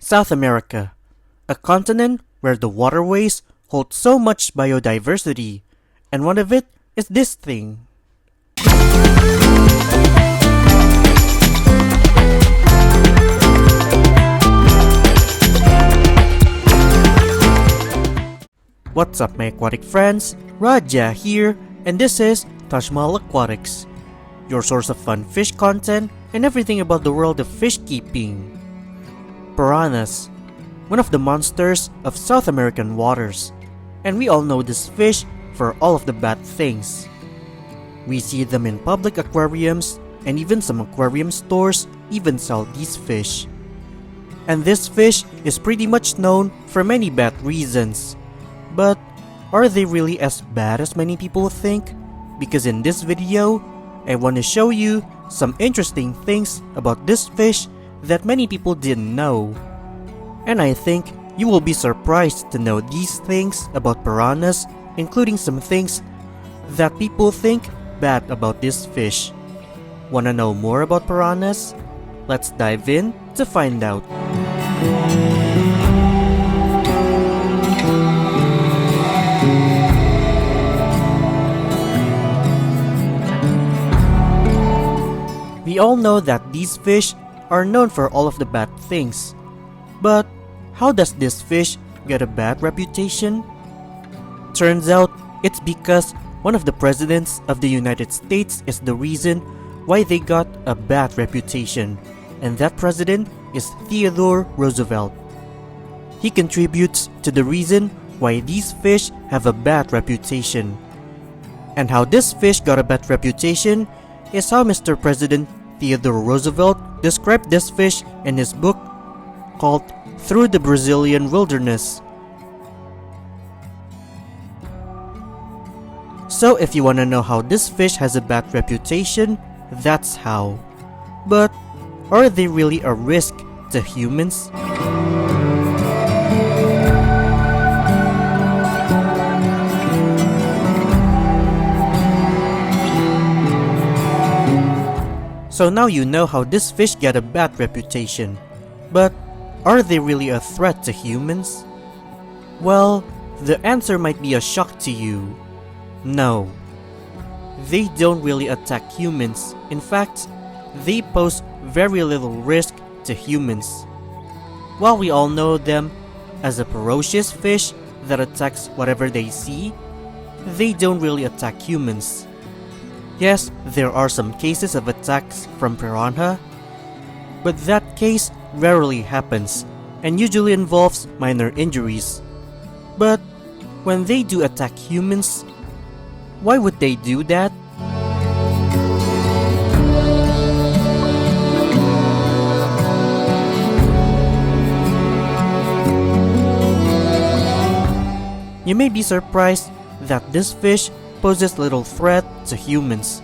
South America, a continent where the waterways hold so much biodiversity, and one of it is this thing. What's up, my aquatic friends? Raja here, and this is Taj Mahal Aquatics, your source of fun fish content and everything about the world of fish keeping. Piranhas, one of the monsters of South American waters, and we all know this fish for all of the bad things. We see them in public aquariums, and even some aquarium stores even sell these fish. And this fish is pretty much known for many bad reasons. But are they really as bad as many people think? Because in this video, I want to show you some interesting things about this fish that many people didn't know. And I think you will be surprised to know these things about piranhas, including some things that people think bad about this fish. Wanna know more about piranhas? Let's dive in to find out. We all know that these fish are known for all of the bad things. But how does this fish get a bad reputation? Turns out it's because one of the presidents of the United States is the reason why they got a bad reputation, and that president is Theodore Roosevelt. He contributes to the reason why these fish have a bad reputation. And how this fish got a bad reputation is how Mr. President Theodore Roosevelt described this fish in his book called Through the Brazilian Wilderness. So if you want to know how this fish has a bad reputation, that's how. But are they really a risk to humans? So now you know how this fish get a bad reputation. But are they really a threat to humans? Well, the answer might be a shock to you. No. They don't really attack humans. In fact, they pose very little risk to humans. While we all know them as a ferocious fish that attacks whatever they see, they don't really attack humans. Yes, there are some cases of attacks from piranha, but that case rarely happens and usually involves minor injuries. But when they do attack humans, why would they do that? You may be surprised that this fish poses little threat to humans,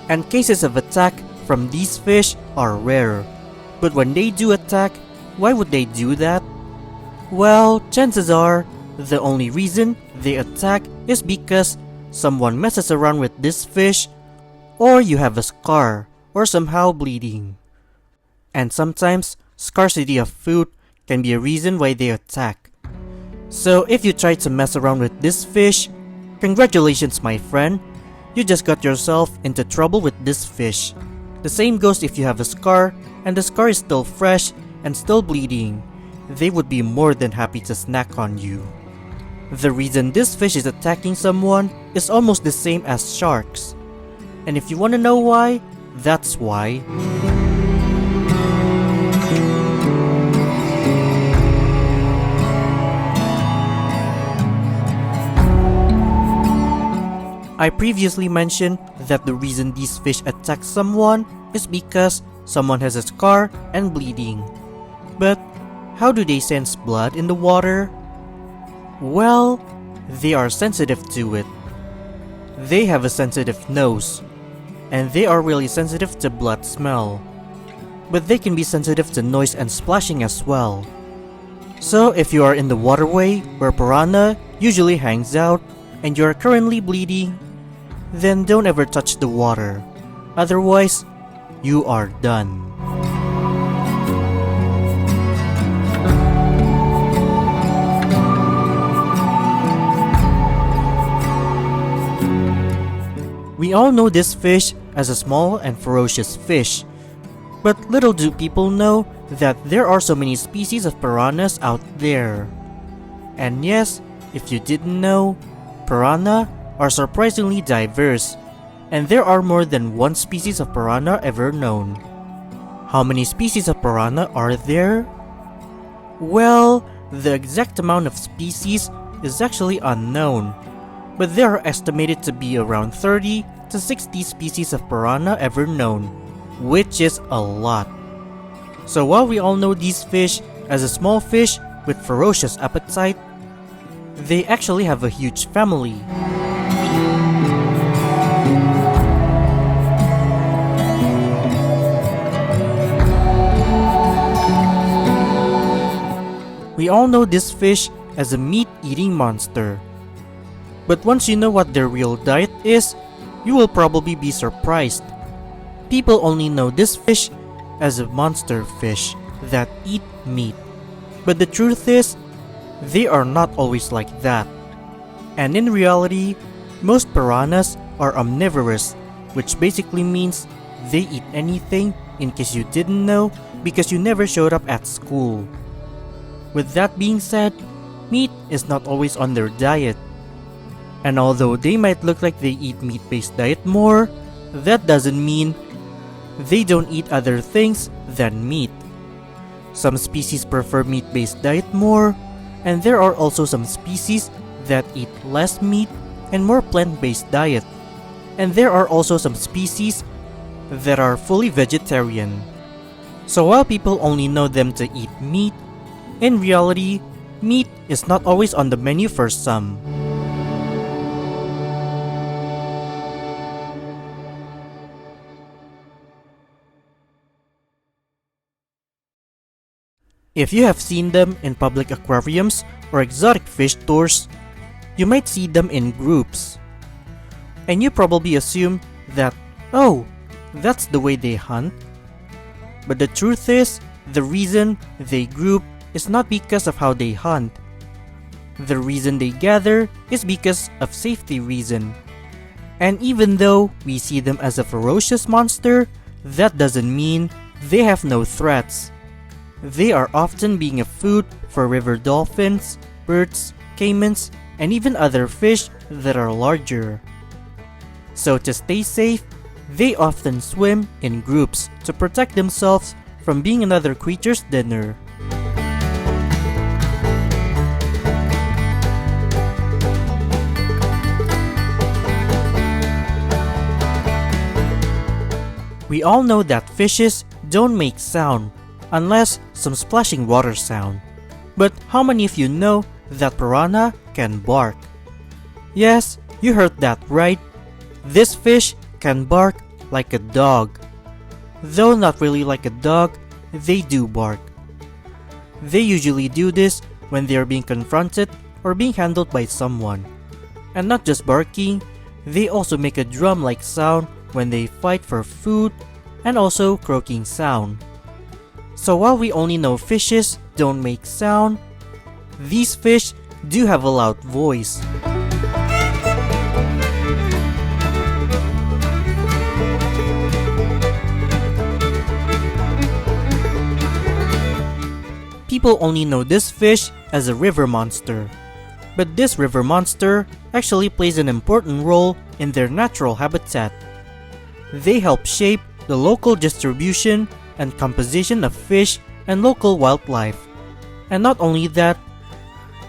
and cases of attack from these fish are rare. But when they do attack, why would they do that? Well, chances are the only reason they attack is because someone messes around with this fish, or you have a scar, or somehow bleeding. And sometimes scarcity of food can be a reason why they attack. So if you try to mess around with this fish, congratulations, my friend. You just got yourself into trouble with this fish. The same goes if you have a scar and the scar is still fresh and still bleeding. They would be more than happy to snack on you. The reason this fish is attacking someone is almost the same as sharks. And if you want to know why, that's why. I previously mentioned that the reason these fish attack someone is because someone has a scar and bleeding. But how do they sense blood in the water? Well, they are sensitive to it. They have a sensitive nose, and they are really sensitive to blood smell. But they can be sensitive to noise and splashing as well. So if you are in the waterway where piranha usually hangs out and you are currently bleeding, then don't ever touch the water. Otherwise, you are done. We all know this fish as a small and ferocious fish, but little do people know that there are so many species of piranhas out there. And yes, if you didn't know, piranha are surprisingly diverse, and there are more than one species of piranha ever known. How many species of piranha are there? Well, the exact amount of species is actually unknown, but there are estimated to be around 30 to 60 species of piranha ever known, which is a lot. So while we all know these fish as a small fish with ferocious appetite, they actually have a huge family. We all know this fish as a meat-eating monster. But once you know what their real diet is, you will probably be surprised. People only know this fish as a monster fish that eat meat. But the truth is, they are not always like that. And in reality, most piranhas are omnivorous, which basically means they eat anything, in case you didn't know, because you never showed up at school. With that being said, meat is not always on their diet. And although they might look like they eat meat-based diet more, that doesn't mean they don't eat other things than meat. Some species prefer meat-based diet more, and there are also some species that eat less meat and more plant-based diet. And there are also some species that are fully vegetarian. So while people only know them to eat meat, in reality, meat is not always on the menu for some. If you have seen them in public aquariums or exotic fish tours, you might see them in groups. And you probably assume that, oh, that's the way they hunt. But the truth is, the reason they group is not because of how they hunt. The reason they gather is because of safety reason. And even though we see them as a ferocious monster, that doesn't mean they have no threats. They are often being a food for river dolphins, birds, caimans, and even other fish that are larger. So to stay safe, they often swim in groups to protect themselves from being another creature's dinner. We all know that fishes don't make sound unless some splashing water sound. But how many of you know that piranha can bark? Yes, you heard that right. This fish can bark like a dog. Though not really like a dog, they do bark. They usually do this when they are being confronted or being handled by someone. And not just barking, they also make a drum-like sound when they fight for food, and also croaking sound. So while we only know fishes don't make sound, these fish do have a loud voice. People only know this fish as a river monster. But this river monster actually plays an important role in their natural habitat. They help shape the local distribution and composition of fish and local wildlife. And not only that,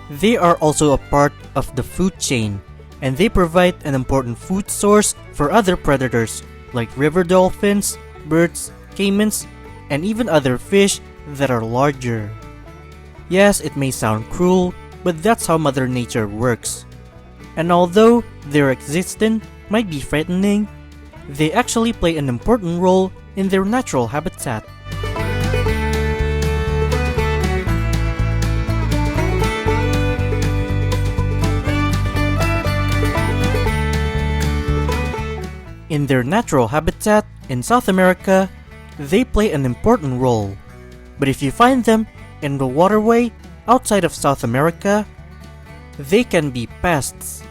they are also a part of the food chain, and they provide an important food source for other predators like river dolphins, birds, caimans, and even other fish that are larger. Yes, it may sound cruel, but that's how Mother Nature works. And although their existence might be frightening, they actually play an important role in their natural habitat. In their natural habitat in South America, they play an important role. But if you find them in the waterway outside of South America, they can be pests.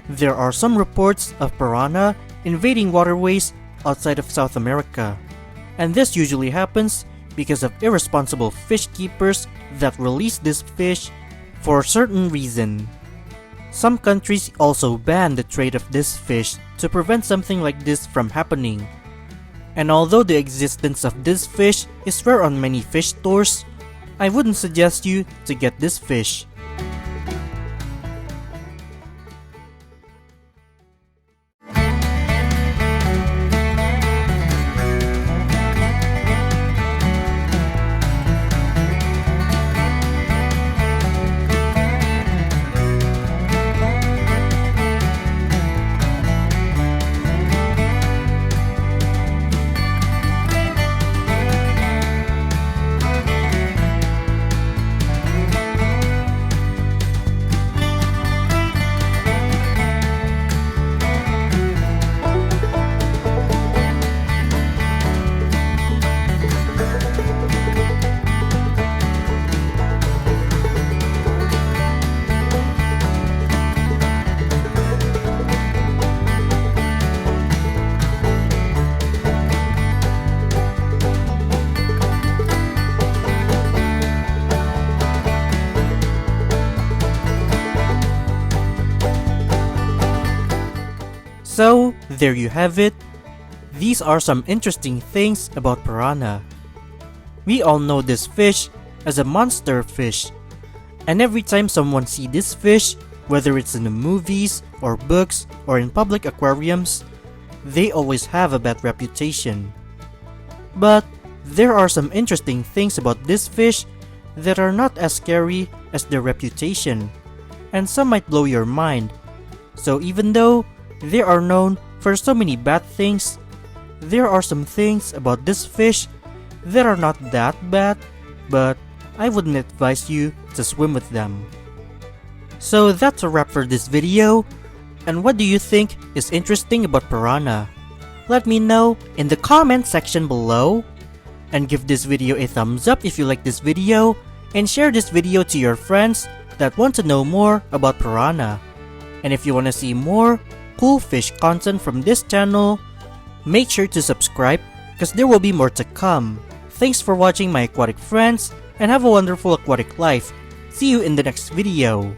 There are some reports of piranha invading waterways outside of South America. And this usually happens because of irresponsible fish keepers that release this fish for a certain reason. Some countries also ban the trade of this fish to prevent something like this from happening. And although the existence of this fish is rare on many fish stores, I wouldn't suggest you to get this fish. So, there you have it. These are some interesting things about piranha. We all know this fish as a monster fish, and every time someone sees this fish, whether it's in the movies or books or in public aquariums, they always have a bad reputation. But there are some interesting things about this fish that are not as scary as their reputation, and some might blow your mind. So even though they are known for so many bad things, there are some things about this fish that are not that bad, but I wouldn't advise you to swim with them. So that's a wrap for this video. And what do you think is interesting about piranha? Let me know in the comment section below. And give this video a thumbs up if you like this video, and share this video to your friends that want to know more about piranha. And if you want to see more cool fish content from this channel, make sure to subscribe because there will be more to come. Thanks for watching my aquatic friends, and have a wonderful aquatic life. See you in the next video.